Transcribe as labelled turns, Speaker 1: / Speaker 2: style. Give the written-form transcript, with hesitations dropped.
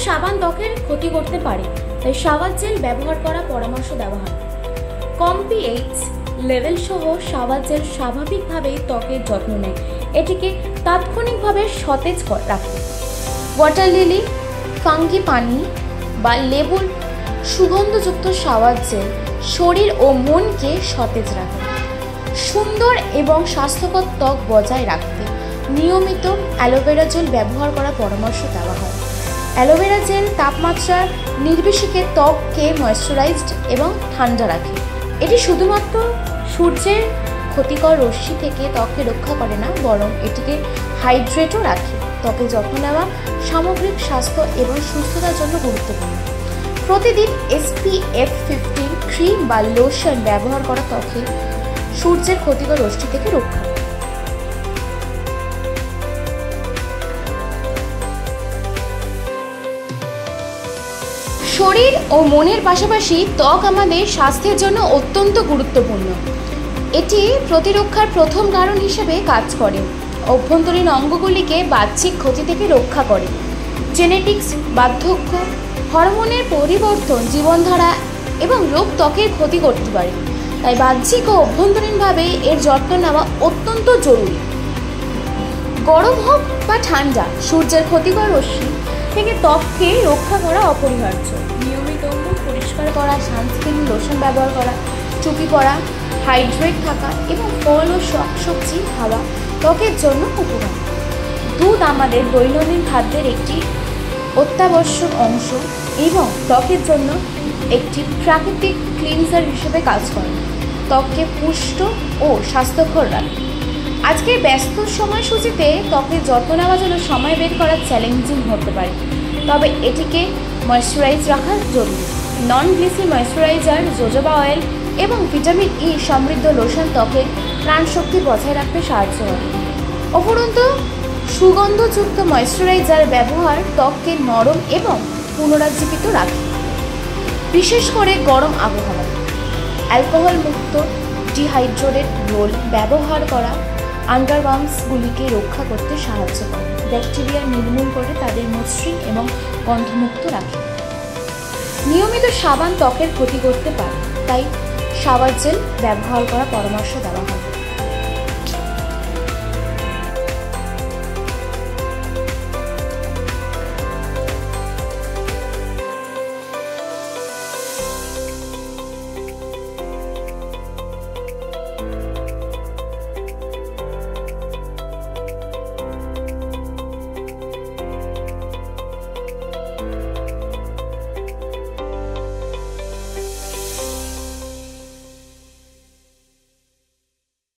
Speaker 1: সাবান ত্বকের ক্ষতি করতে পারে, তাই শাওয়ার জেল ব্যবহার করা পরামর্শ দেওয়া হয়। কম পিএইচ লেভেল সহ শাওয়ার জেল স্বাভাবিকভাবেই ত্বকের যত্ন নেয়, এটিকে তাৎক্ষণিকভাবে সতেজ রাখে। ওয়াটার লিলি, ফাঙ্গিপানি বা লেবুর সুগন্ধযুক্ত শাওয়ার জেল শরীর ও মনকে সতেজ রাখে। সুন্দর এবং স্বাস্থ্যকর ত্বক বজায় রাখতে নিয়মিত অ্যালোভেরা জেল ব্যবহার করার পরামর্শ দেওয়া হয়। অ্যালোভেরা জেল তাপমাত্রা নির্বিশেষে ত্বককে ময়েশ্চারাইজড এবং ঠান্ডা রাখে। এটি শুধুমাত্র সূর্যের ক্ষতিকর রশ্মি থেকে ত্বককে রক্ষা করে না, বরং এটিকে হাইড্রেটও রাখে। ত্বকের যত্ন নেওয়া সামগ্রিক স্বাস্থ্য এবং সুস্থতার জন্য গুরুত্বপূর্ণ। প্রতিদিন SPF 15 ক্রিম বা লোশন ব্যবহার করা ত্বকে সূর্যের ক্ষতিকর রশ্মি থেকে রক্ষা। শরীর ও মনের পাশাপাশি ত্বক আমাদের স্বাস্থ্যের জন্য অত্যন্ত গুরুত্বপূর্ণ। এটি প্রতিরক্ষার প্রথম কারণ হিসেবে কাজ করে, অভ্যন্তরীণ অঙ্গগুলিকে বাহ্যিক ক্ষতি থেকে রক্ষা করে। জেনেটিক্স, বার্ধক্য, হরমোনের পরিবর্তন, জীবনধারা এবং রোগ ত্বকের ক্ষতি করতে পারে, তাই বাহ্যিক ও অভ্যন্তরীণভাবে এর যত্ন নেওয়া অত্যন্ত জরুরি। গরম হোক বা ঠান্ডা, সূর্যের ক্ষতিকর রশ্মি থেকে ত্বককে রক্ষা করা অপরিহার্য। নিয়মিত মুখ পরিষ্কার করা, সানস্ক্রিন লোশন ব্যবহার করা, টুপি পরা, হাইড্রেট থাকা এবং ফল ও শাকসবজি খাওয়া ত্বকের জন্য উপকারী। দুধ আমাদের দৈনন্দিন খাদ্যের একটি অত্যাবশ্যক অংশ এবং ত্বকের জন্য একটি প্রাকৃতিক ক্লিনজার হিসেবে কাজ করে, ত্বককে পুষ্ট ও স্বাস্থ্যকর রাখে। আজকের ব্যস্ত সময়সূচিতে ত্বকের যত্ন নেওয়ার জন্য সময় বের করা চ্যালেঞ্জিং হতে পারে, তবে এটিকে ময়েশ্চারাইজ রাখা জরুরি। নন গ্লিসি ময়েশ্চারাইজার, জোজোবা অয়েল এবং ভিটামিন ই সমৃদ্ধ লোশন ত্বকের প্রাণশক্তি বজায় রাখতে সাহায্য করে। উপরন্তু সুগন্ধযুক্ত ময়েশ্চারাইজার ব্যবহার ত্বককে নরম এবং পুনরুজ্জীবিত রাখে, বিশেষ করে গরম আবহাওয়ায়। অ্যালকোহল মুক্ত ডিহাইড্রেটেড রোল ব্যবহার করা আন্ডারগার্মসগুলিকে রক্ষা করতে সাহায্য করে, ব্যাকটেরিয়া নির্মূল করে তাদের মসৃণ এবং গন্ধমুক্ত রাখে। নিয়মিত সাবান ত্বকের ক্ষতি করতে পারে, তাই শাওয়ার জেল ব্যবহার করার পরামর্শ দেওয়া হয়।